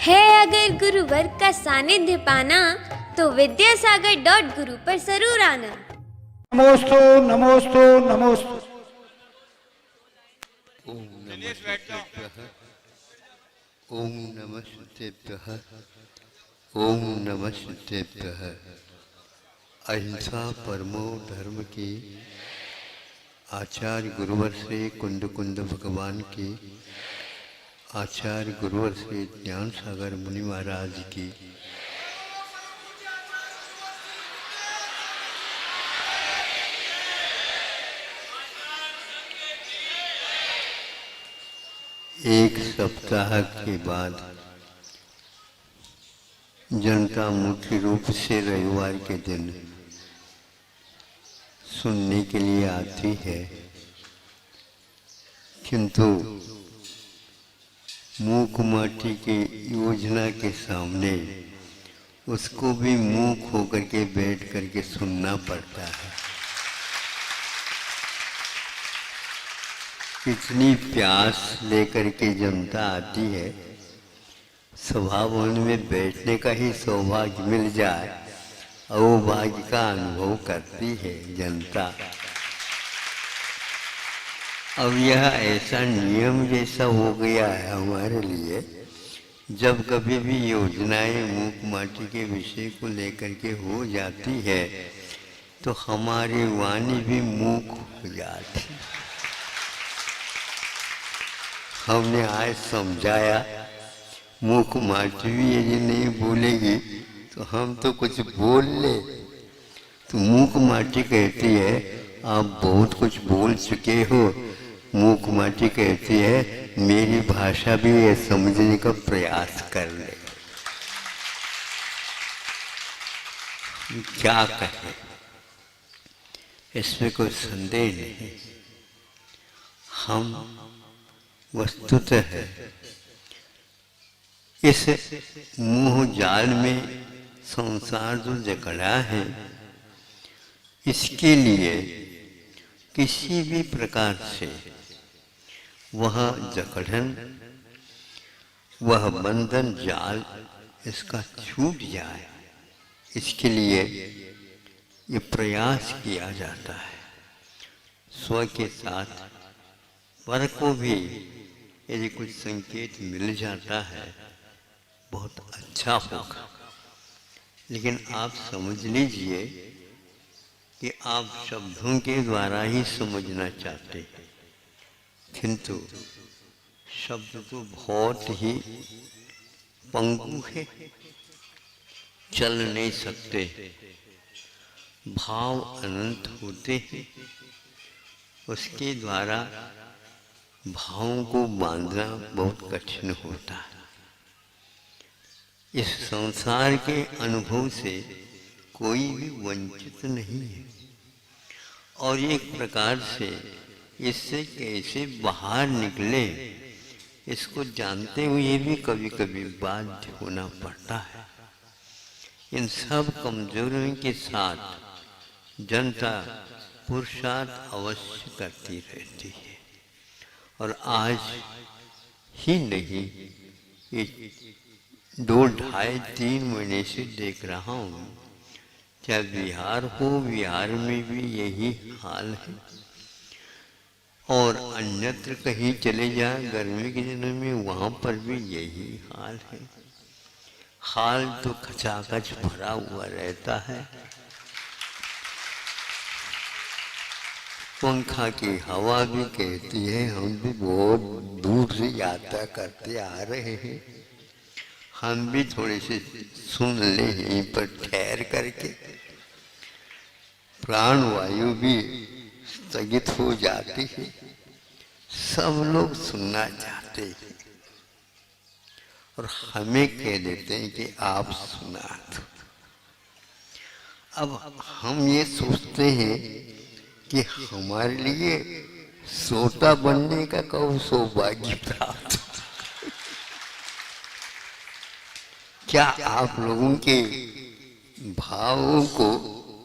है अगर गुरुवर का सानिध्य पाना तो विद्यासागर.गुरु पर जरूर आना। नमोस्तु नमोस्तु नमोस्तु। ओम नमस्तेभ्यः ओम नमस्तेभ्यः ओम नमस्तेभ्यः। अहिंसा परमो धर्म की आचार्य गुरुवर से कुंद कुंद भगवान की आचार्य गुरुवर से ज्ञान सागर मुनि महाराज की एक सप्ताह के बाद जनता मुख्य रूप से रविवार के दिन सुनने के लिए आती है, किंतु मूक माटी की योजना के सामने उसको भी मूक होकर के बैठ करके सुनना पड़ता है। इतनी प्यास लेकर के जनता आती है, सभा भवन में बैठने का ही सौभाग्य मिल जाए और वो भाग्य का अनुभव करती है जनता। अब यह ऐसा नियम जैसा हो गया है हमारे लिए, जब कभी भी योजनाएं मूक माटी के विषय को लेकर के हो जाती है तो हमारी वाणी भी मूक हो जाती। हमने आज समझाया मूक माटी भी यदि नहीं बोलेगी तो हम तो कुछ बोल ले। तो मूक माटी कहती है आप बहुत कुछ बोल चुके हो। मूक माटी कहती है मेरी भाषा भी ये समझने का प्रयास कर ले। क्या कहें, इसमें कोई संदेह नहीं। हम वस्तुतः इस मोह जाल में संसार जो जकड़ा है, इसके लिए किसी भी प्रकार से वह जकड़न, वह बंधन जाल इसका छूट जाए, इसके लिए ये प्रयास किया जाता है। स्व के साथ पर को भी यदि कुछ संकेत मिल जाता है बहुत अच्छा होगा। लेकिन आप समझ लीजिए कि आप शब्दों के द्वारा ही समझना चाहते हैं, किंतु शब्द तो बहुत ही पंगु है, चल नहीं सकते। भाव अनंत होते हैं, उसके द्वारा भावों को बांधना बहुत कठिन होता है। इस संसार के अनुभव से कोई भी वंचित नहीं है और एक प्रकार से इससे कैसे बाहर निकले इसको जानते हुए भी कभी कभी बाध्य होना पड़ता है। इन सब कमजोरियों के साथ जनता पुरुषार्थ अवश्य करती रहती है। और आज ही नहीं, ये 2, 2.5, 3 महीने से देख रहा हूँ, क्या बिहार हो, बिहार में भी यही हाल है और अन्यत्र कहीं चले जाए गर्मी के दिनों में वहाँ पर भी यही हाल है। हाल तो खचाखच भरा हुआ रहता है। पंखा की हवा भी कहती है हम भी बहुत दूर से यात्रा करते आ रहे हैं, हम भी थोड़े से सुन ले यहीं पर ठहर करके। प्राण वायु भी स्थगित हो जाती है, सब लोग सुनना चाहते हैं और हमें कह देते हैं कि आप सुना दो। अब हम ये सोचते हैं कि हमारे लिए श्रोता बनने का कब सौभाग्य प्राप्त। क्या आप लोगों के भावों को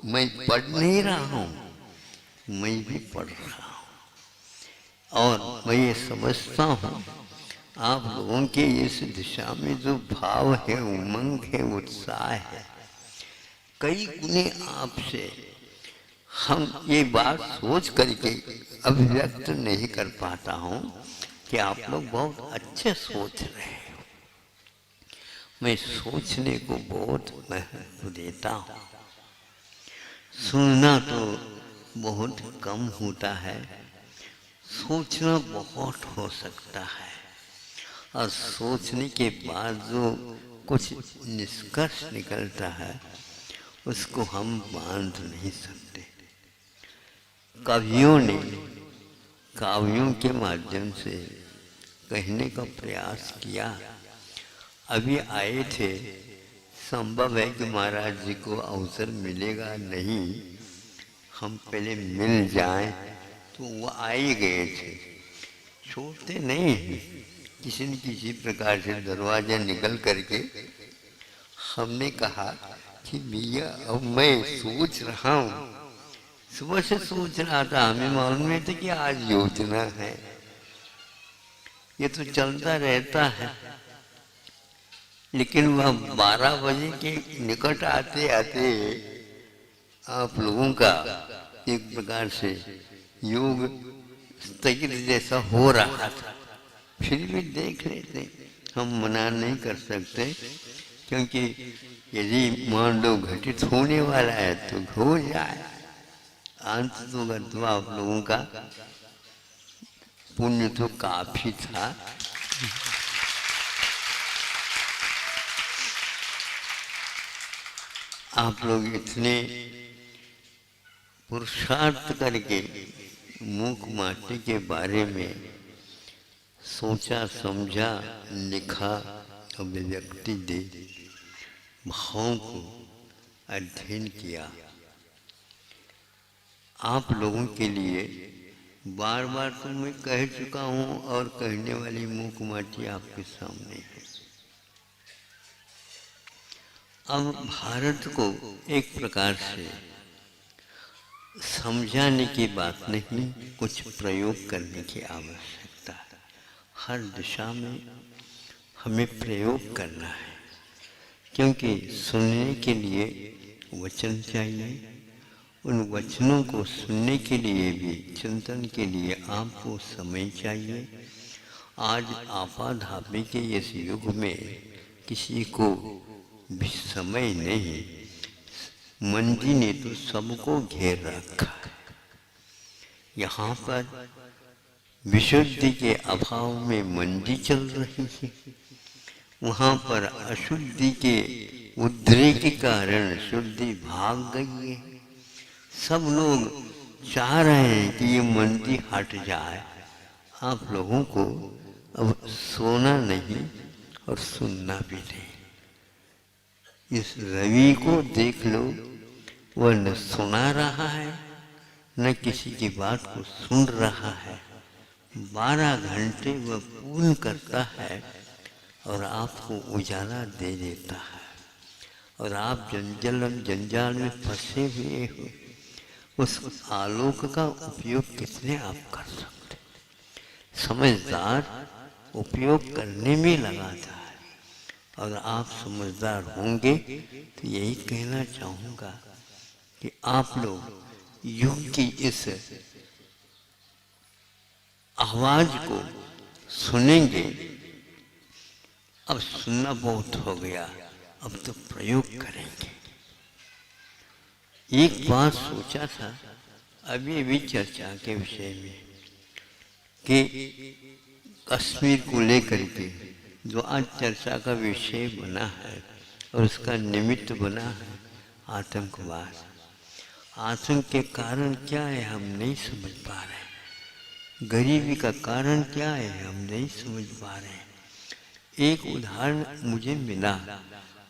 मैं पढ़ नहीं रहा हूँ? मैं भी पढ़ रहा हूँ और मैं ये समझता हूँ आप लोगों के इस दिशा में जो भाव है, उमंग है, उत्साह है, कई गुने आपसे हम ये बात सोच करके अभिव्यक्त नहीं कर पाता हूँ कि आप लोग बहुत अच्छे सोच रहे हो। मैं सोचने को बहुत महत्व देता हूँ। सुनना तो बहुत कम होता है, सोचना बहुत हो सकता है, और सोचने के बाद जो कुछ निष्कर्ष निकलता है उसको हम बांध नहीं सकते। कवियों ने काव्यों के माध्यम से कहने का प्रयास किया। अभी आए थे, संभव है कि महाराज जी को अवसर मिलेगा नहीं, हम पहले मिल जाएं, तो वो आ ही गए थे। छोड़ते नहीं, किसी न किसी प्रकार से दरवाजा निकल करके हमने कहा कि भैया अब मैं सोच रहा हूँ, सुबह से सोच रहा था, हमें मालूम है था कि आज योजना है, ये तो चलता रहता है। लेकिन वह 12 बजे के निकट आते आते आप लोगों का एक प्रकार से योग स्थगित जैसा हो रहा था। फिर भी देख लेते, हम मना नहीं कर सकते, क्योंकि यदि मान लो घटित होने वाला है तो हो जाए। अंत तो आप लोगों का पुण्य तो काफी था। आप लोग इतने पुरुषार्थ करके मूक माटी के बारे में सोचा, समझा, लिखा, अभिव्यक्ति दे, भावों को अध्ययन किया। आप लोगों के लिए बार बार तो मैं कह चुका हूँ, और कहने वाली मूक माटी आपके सामने है। अब भारत को एक प्रकार से समझाने की बात नहीं, कुछ प्रयोग करने की आवश्यकता है। हर दिशा में हमें प्रयोग करना है, क्योंकि सुनने के लिए वचन चाहिए, उन वचनों को सुनने के लिए भी, चिंतन के लिए आपको समय चाहिए। आज आपाधापी के इस युग में किसी को भी समय नहीं, मंदी ने तो सबको घेर रखा है। यहाँ पर विशुद्धि के अभाव में मंदी चल रही है, वहाँ पर अशुद्धि के उद्रेक के कारण शुद्धि भाग गई है। सब लोग चाह रहे हैं कि ये मंदी हट जाए। आप लोगों को अब सोना नहीं और सुनना भी नहीं। इस रवि को देख लो, वह न सुना रहा है न किसी की बात को सुन रहा है। 12 घंटे वह पूर्ण करता है और आपको उजाला दे देता है, और आप जंजाल में फंसे हुए हो। उस आलोक का उपयोग कितने आप कर सकते? समझदार उपयोग करने में लगाता है, और आप समझदार होंगे तो यही कहना चाहूँगा कि आप लोग युग की इस आवाज को सुनेंगे। अब सुनना बहुत हो गया, अब तो प्रयोग करेंगे। एक बात सोचा था अभी भी चर्चा के विषय में, कि कश्मीर को लेकर के जो आज चर्चा का विषय बना है और उसका निमित्त बना है आतंकवाद। आतंक के कारण क्या है हम नहीं समझ पा रहे, गरीबी का कारण क्या है हम नहीं समझ पा रहे। एक उदाहरण मुझे मिला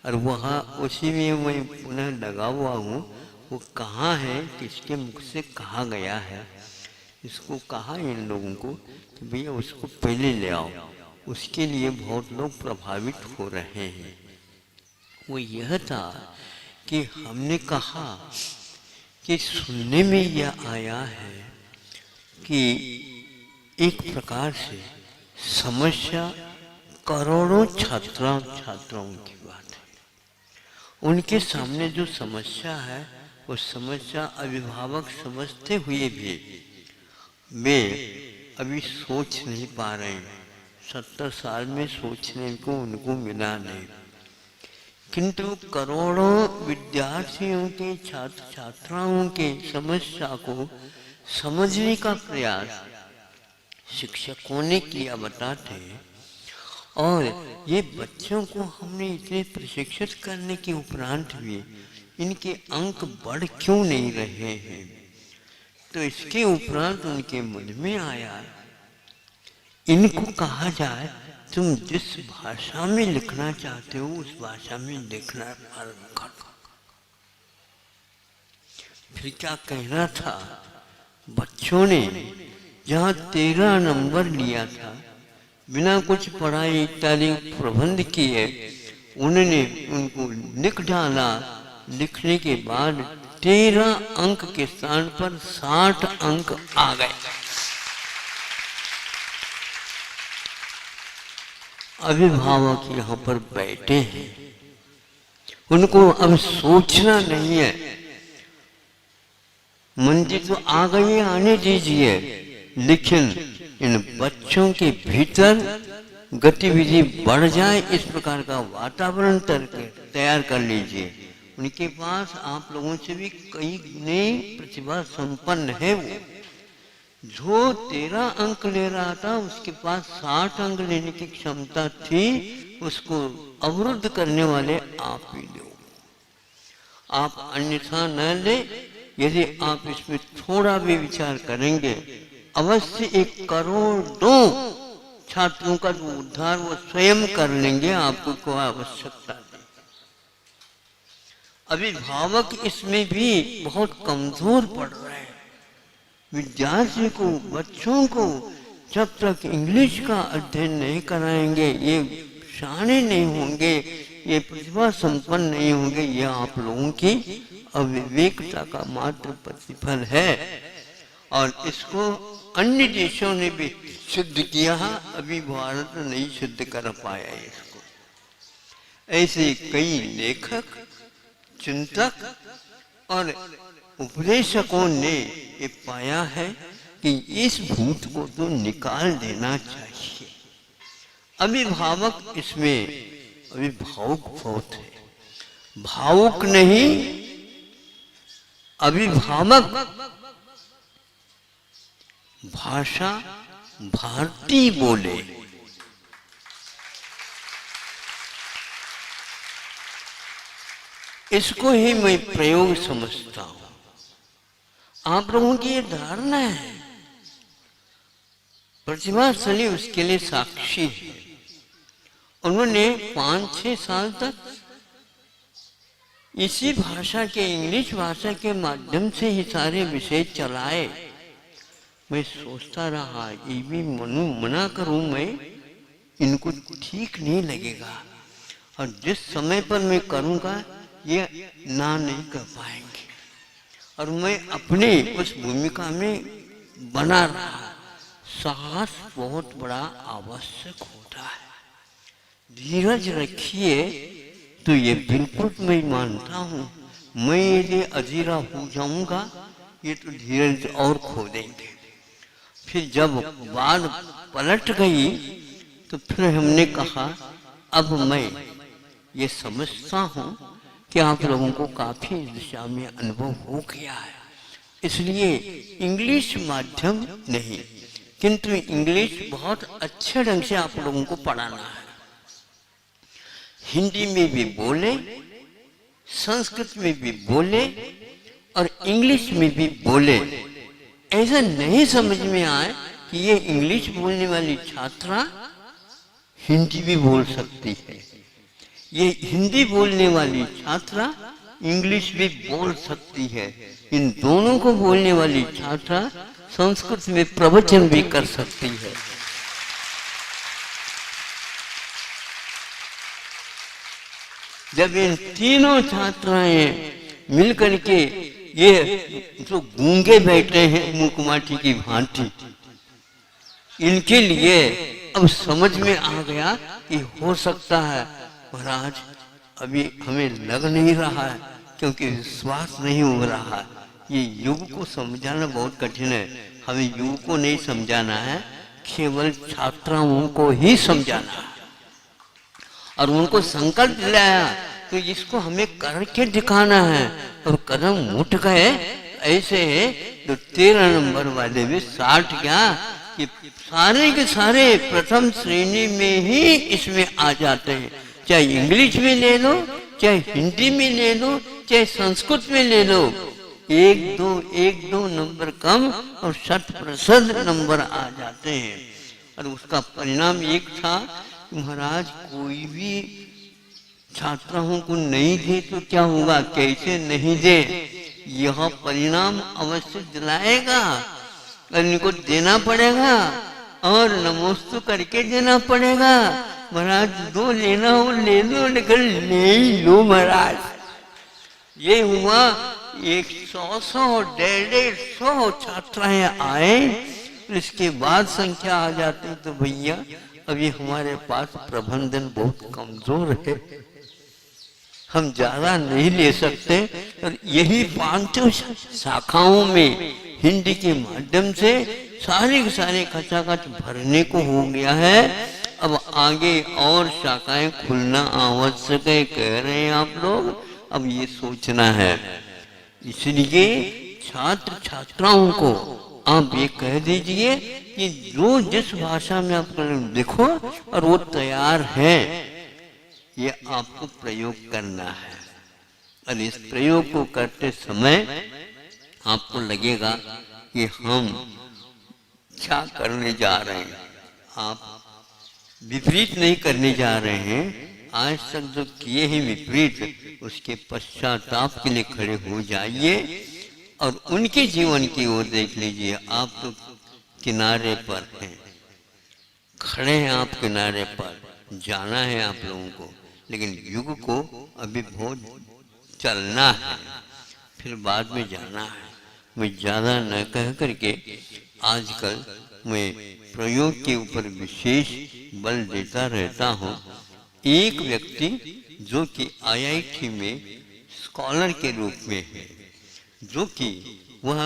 और वहाँ उसी में मैं पुनः लगा हुआ हूँ। वो कहाँ है, किसके मुख से कहा गया है, इसको कहा इन लोगों को कि भैया उसको पहले ले आओ। उसके लिए बहुत लोग प्रभावित हो रहे हैं। वो यह था कि हमने कहा कि सुनने में यह आया है कि एक प्रकार से समस्या करोड़ों छात्राओं की बात है। उनके सामने जो समस्या है वो समस्या अभिभावक समझते हुए भी वे अभी सोच नहीं पा रहे हैं। 70 साल में सोचने को उनको मिला नहीं, किंतु करोड़ों विद्यार्थियों के छात्र छात्राओं के समस्या को समझने का प्रयास शिक्षकों ने किया बताते हैं। और ये बच्चों को हमने इतने प्रशिक्षित करने के उपरांत भी इनके अंक बढ़ क्यों नहीं रहे हैं? तो इसके उपरांत उनके मन में आया, इनको कहा जाए तुम जिस भाषा में लिखना चाहते हो उस भाषा में लिखना प्रारंभ कर दो। फिर क्या कहना था, बच्चों ने जहाँ 13 नंबर लिया था बिना कुछ पढ़ाई इत्यादि प्रबंध किए, उन्होंने उनको लिख डाला। लिखने के बाद 13 अंक के स्थान पर 60 अंक आ गए। अभिभावक यहाँ पर बैठे हैं, उनको अब सोचना नहीं है। मंजिल तो आ गई, आने दीजिए, लेकिन इन बच्चों के भीतर गतिविधि बढ़ जाए इस प्रकार का वातावरण तैयार कर लीजिए। उनके पास आप लोगों से भी कई नई प्रतिभा संपन्न है। वो जो 13 अंक ले रहा था उसके पास 60 अंक लेने की क्षमता थी। उसको अवरुद्ध करने वाले आप ही लोग। आप अन्यथा न ले। यदि आप इसमें थोड़ा भी विचार करेंगे, अवश्य 1 करोड़ छात्रों का जो उद्धार वो स्वयं कर लेंगे। आपको कोई आवश्यकता नहीं। अभिभावक इसमें भी बहुत कमजोर पड़ रहे हैं। विद्यार्थी को, बच्चों को जब तक इंग्लिश का अध्ययन नहीं कराएंगे, ये शाणे नहीं होंगे, ये प्रतिभा संपन्न नहीं होंगे। ये आप लोगों की अविवेकता का मात्र प्रतिफल है। और इसको अन्य देशों ने भी सिद्ध किया, अभी भारत नहीं सिद्ध कर पाया इसको। ऐसे कई लेखक, चिंतक और उपदेशकों ने ये पाया है कि इस भूत को तो निकाल देना चाहिए। अभिभावक इसमें अभिभावक बहुत है, भावुक नहीं। अभिभावक भाषा भारतीय बोले। इसको ही मैं प्रयोग समझता हूं। आप लोगों की ये धारणा है, प्रतिभाशाली उसके लिए साक्षी है। उन्होंने 5-6 साल तक इसी भाषा के, इंग्लिश भाषा के माध्यम से ही सारे विषय चलाए। मैं सोचता रहा, ये भी मना करूं मैं, इनको ठीक नहीं लगेगा। और जिस समय पर मैं करूंगा ये ना नहीं कर पाएंगे। और मैं अपने उस भूमिका में बना रहा। साहस बहुत बड़ा आवश्यक होता है। धीरज रखिए तो ये बिल्कुल मैं मानता हूँ। मैं यदि अधीरा हो जाऊंगा ये तो धीरज और खो देंगे। फिर जब बात पलट गई तो फिर हमने कहा अब मैं ये समझता हूँ कि आप लोगों को काफी इस दिशा में अनुभव हो गया है, इसलिए इंग्लिश माध्यम नहीं किंतु इंग्लिश बहुत अच्छे ढंग से आप लोगों को पढ़ाना है। हिंदी में भी बोले, संस्कृत में भी बोले और इंग्लिश में भी बोले। ऐसा नहीं समझ में आए कि ये इंग्लिश बोलने वाली छात्रा हिंदी भी बोल सकती है, ये हिंदी बोलने वाली छात्रा इंग्लिश भी बोल सकती है। इन दोनों को बोलने वाली छात्रा संस्कृत में प्रवचन भी कर सकती है। जब इन तीनों छात्राएं मिलकर के ये जो गूंगे बैठे हैं मुकुमाठी की भांति, इनके लिए अब समझ में आ गया कि हो सकता है महाराज अभी हमें लग नहीं रहा है, क्योंकि विश्वास नहीं हो रहा है। ये युग को समझाना बहुत कठिन है। हमें युग को नहीं समझाना है, केवल छात्राओं को ही समझाना है। और उनको संकल्प दिलाया तो इसको हमें करके दिखाना है। और कदम उठ गए ऐसे तो 13 नंबर वाले भी 60 क्या कि सारे के सारे प्रथम श्रेणी में ही इसमें आ जाते हैं। चाहे इंग्लिश में ले लो, चाहे हिंदी में ले लो, चाहे संस्कृत में ले लो, एक दो नंबर कम और 60% नंबर आ जाते हैं। और उसका परिणाम एक था, महाराज कोई भी छात्राओं को नहीं दे तो क्या होगा, कैसे नहीं दे, यह परिणाम अवश्य दिलाएगा और इनको देना पड़ेगा और नमोस्तु करके देना पड़ेगा। महाराज दो लेना हो ले लो, लेकिन नहीं लो महाराज। ये हुआ 100 150 छात्राएं आए, इसके बाद संख्या आ जाती तो भैया अभी हमारे पास प्रबंधन बहुत कमजोर है, हम ज्यादा नहीं ले सकते। और यही 5 शाखाओं में हिंदी के माध्यम से सारे के सारे खचाखच भरने को हो गया है। अब आगे और शाखाएं खुलना आवश्यक है कह रहे हैं आप लोग, अब ये सोचना है। इसलिए छात्र छात्राओं को आप ये कह दीजिए कि जो जिस भाषा में आप लिखो और वो तैयार है, ये आपको प्रयोग करना है। और इस प्रयोग को करते समय आपको लगेगा कि हम क्या करने जा रहे हैं। आप विपरीत नहीं करने जा रहे हैं, आज तक जो किए हैं विपरीत, उसके पश्चाताप के लिए खड़े हो जाइए और उनके जीवन की ओर देख लीजिए। आप तो किनारे पर हैं, खड़े हैं आप किनारे पर, जाना है आप लोगों को, लेकिन युग को अभी बहुत चलना है, फिर बाद में जाना है। मैं ज़्यादा न कह करके आजकल मैं प्रयोग के ऊपर विशेष बल देता रहता हूँ। एक व्यक्ति जो कि IIT में स्कॉलर के रूप में है, जो कि वह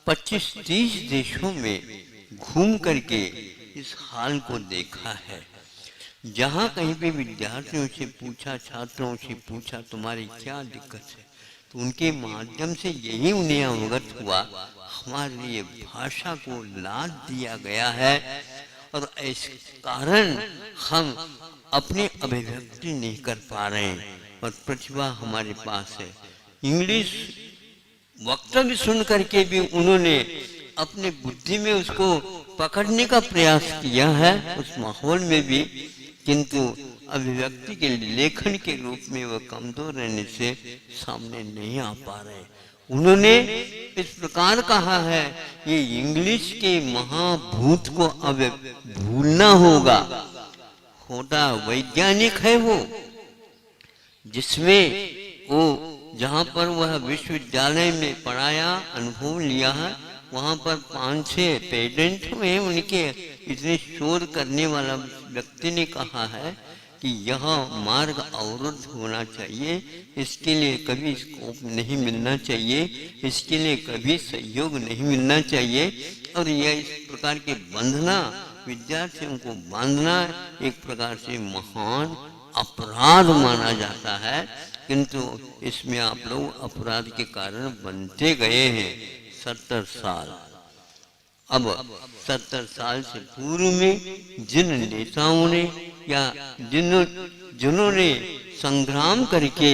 25-30 देशों में घूम करके इस हाल को देखा है। जहाँ कहीं पे विद्यार्थियों से पूछा, छात्रों से पूछा तुम्हारी क्या दिक्कत है, तो उनके माध्यम से यही उन्हें अवगत हुआ, हमारे लिए भाषा को लाद दिया गया है और इस कारण हम अपनी अभिव्यक्ति नहीं कर पा रहे हैं। और प्रतिभा हमारे पास है, इंग्लिश वक्तव्य सुन करके भी उन्होंने अपने बुद्धि में उसको पकड़ने का प्रयास किया है उस माहौल में भी, किंतु अभिव्यक्ति के लेखन के रूप में वह कमजोर रहने से सामने नहीं आ पा रहे। उन्होंने इस प्रकार कहा है, ये इंग्लिश के महाभूत को अब भूलना होगा। होता वैज्ञानिक है वो, जिसमें वो जहाँ पर वह विश्वविद्यालय में पढ़ाया, अनुभव लिया है, वहाँ पर 5-6 पेटेंट हुए उनके। इतने शोध करने वाला व्यक्ति ने कहा है कि यह मार्ग अवरुद्ध होना चाहिए, इसके लिए कभी स्कोप नहीं मिलना चाहिए, इसके लिए कभी सहयोग नहीं मिलना चाहिए। और यह इस प्रकार के बंधना, विद्यार्थियों को बांधना एक प्रकार से महान अपराध माना जाता है, किंतु इसमें आप लोग अपराध के कारण बनते गए हैं 70 साल। अब 70 साल से पूर्व में जिन नेताओं ने या जिन्होंने संग्राम करके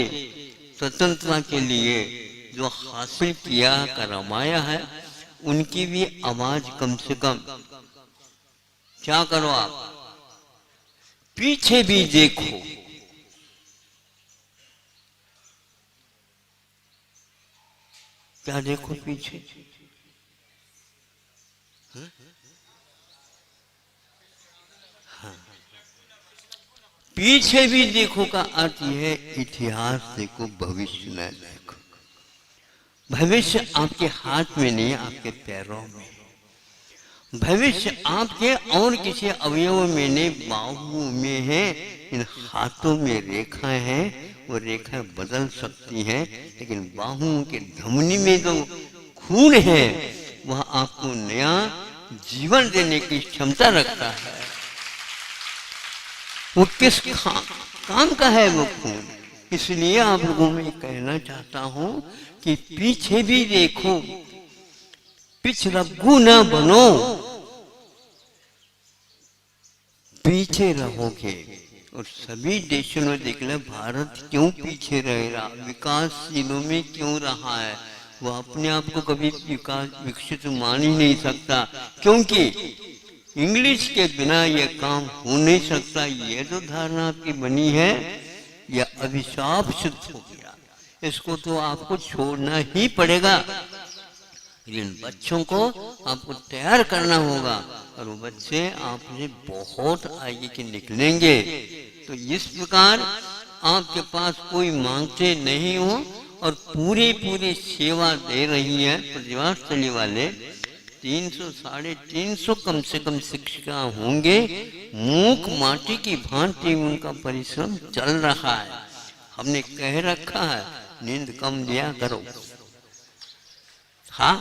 स्वतंत्रता के लिए जो हासिल किया करवाया है, उनकी भी आवाज कम से कम क्या करो, आप पीछे भी देखो। क्या देखो पीछे? हाँ, पीछे भी देखो का अर्थ यह है इतिहास देखो, भविष्य न देखो। भविष्य आपके हाथ में नहीं, आपके पैरों में। भविष्य आपके और किसी अवयव में नहीं, बाहुओं में है, इन हाथों में रेखा है, वो रेखा बदल सकती है, लेकिन बाहुओं के धमनी में जो खून है वह आपको नया जीवन देने की क्षमता रखता है। वो किस काम का है वो खून? इसलिए आप लोगों में कहना चाहता हूं कि पीछे भी देखो, पिछरग्गू न बनो, पीछे रहोगे। और सभी देशों में देख ले भारत क्यों पीछे रह रहा, विकासशीलों में क्यों रहा है? वो अपने आप को कभी विकसित मान ही नहीं सकता, क्योंकि इंग्लिश के बिना यह काम हो नहीं सकता। ये जो धारणा आपकी बनी है यह अभिशाप सिद्ध हो गया, इसको तो आपको छोड़ना ही पड़ेगा। इन बच्चों को आपको तैयार करना होगा और वो बच्चे आपसे बहुत आगे के निकलेंगे। तो इस प्रकार आपके पास कोई मांगते नहीं हो और पूरी सेवा दे रही है प्रतिभास्थली वाले। 300 साढ़े 300 कम से कम शिक्षिका होंगे, मूक माटी की भांति उनका परिश्रम चल रहा है। हमने कह रखा है नींद कम लिया करो। हाँ,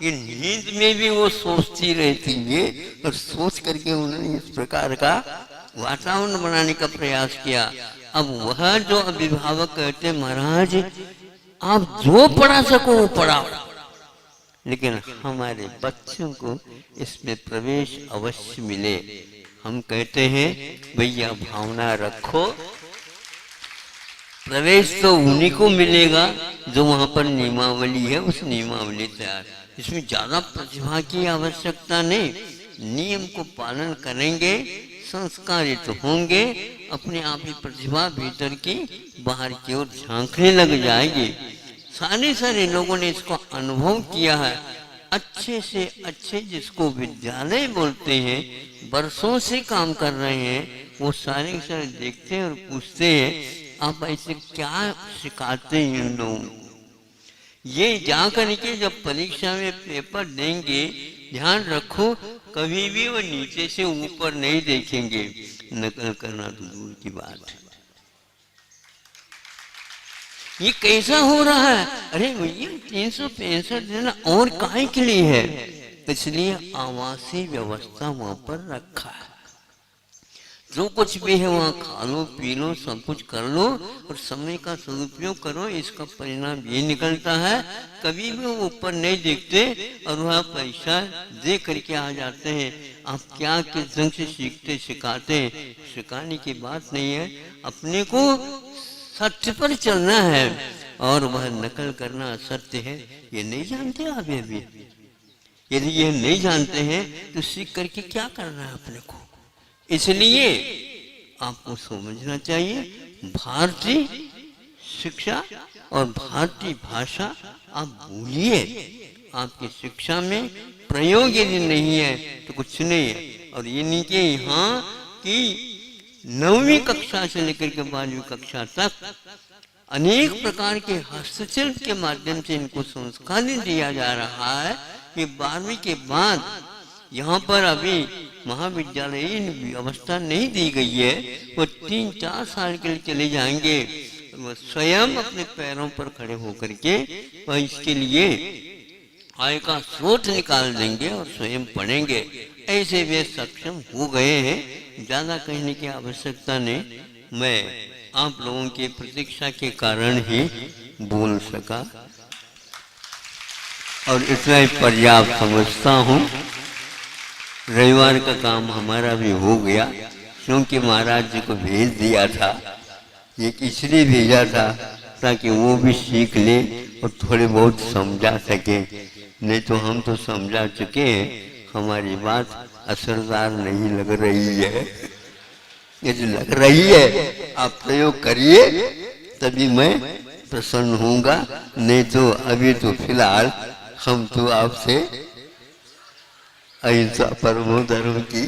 ये नींद में भी वो सोचती रहती है और सोच करके उन्होंने इस प्रकार का वातावरण बनाने का प्रयास किया। अब वह जो अभिभावक कहते महाराज आप जो पढ़ा सको वो पढ़ाओ, लेकिन हमारे बच्चों को इसमें प्रवेश अवश्य मिले। हम कहते हैं भैया भावना रखो, प्रवेश तो उन्हीं को मिलेगा जो वहां पर नियमावली है, उस नियमावली तैयार। इसमें ज्यादा प्रतिभा की आवश्यकता नहीं, नियम को पालन करेंगे, संस्कारित होंगे, अपने आप ही प्रतिभा भीतर की बाहर की ओर झांकने लग जाएगी। सारे लोगों ने इसको अनुभव किया है। अच्छे से अच्छे जिसको विद्यालय बोलते हैं, वर्षों से काम कर रहे हैं, वो सारे देखते हैं और पूछते हैं आप ऐसे क्या सिखाते हैं इन लोगों को? ये जा करके जब परीक्षा में पेपर देंगे, ध्यान रखो कभी भी वो नीचे से ऊपर नहीं देखेंगे, नकल करना तो दूर की बात है। ये कैसा हो रहा है? अरे भैया 365 दिन और काहे के लिए है? इसलिए आवासीय व्यवस्था वहां पर रखा है। जो कुछ भी है वहाँ खा लो पी लो, सब कुछ कर लो और समय का सदुपयोग करो। इसका परिणाम ये निकलता है कभी भी वो ऊपर नहीं देखते और वह पैसा दे करके आ जाते हैं। आप क्या किस ढंग से सीखते सिखाते हैं, सिखाने की बात नहीं है, अपने को सत्य पर चलना है और वह नकल करना असत्य है ये नहीं जानते आप। अभी यदि ये नहीं जानते हैं तो सीख करके क्या करना है अपने को? इसलिए आपको समझना चाहिए भारतीय शिक्षा और भारतीय भाषा आप भूलिए। आपकी शिक्षा में प्रयोग यदि नहीं है तो कुछ नहीं है। और ये नहीं कि यहाँ की 9वीं कक्षा से लेकर के 12वीं कक्षा तक अनेक प्रकार के हस्तशिल्प के माध्यम से इनको संस्कार दिया जा रहा है कि 12वीं के बाद यहाँ पर अभी महाविद्यालयीन व्यवस्था नहीं दी गई है। वो 3-4 साल के लिए चले जाएंगे, वो स्वयं अपने पैरों पर खड़े होकर के वह इसके लिए आय का स्रोत निकाल देंगे और स्वयं पढ़ेंगे। ऐसे वे सक्षम हो गए हैं, ज्यादा कहने की आवश्यकता नहीं। मैं आप लोगों की प्रतीक्षा के कारण ही बोल सका और इतना ही पर्याप्त समझता हूँ। रविवार का काम हमारा भी हो गया, क्योंकि महाराज जी को भेज दिया था। ये इसलिए भेजा था ताकि वो भी सीख ले और थोड़े बहुत समझा सके, नहीं तो हम तो समझा चुके हैं, हमारी बात असरदार नहीं लग रही है। यदि लग रही है आप प्रयोग करिए तभी मैं प्रसन्न होऊंगा, नहीं तो अभी तो फिलहाल हम तो आपसे अहिंसा परमो धर्म की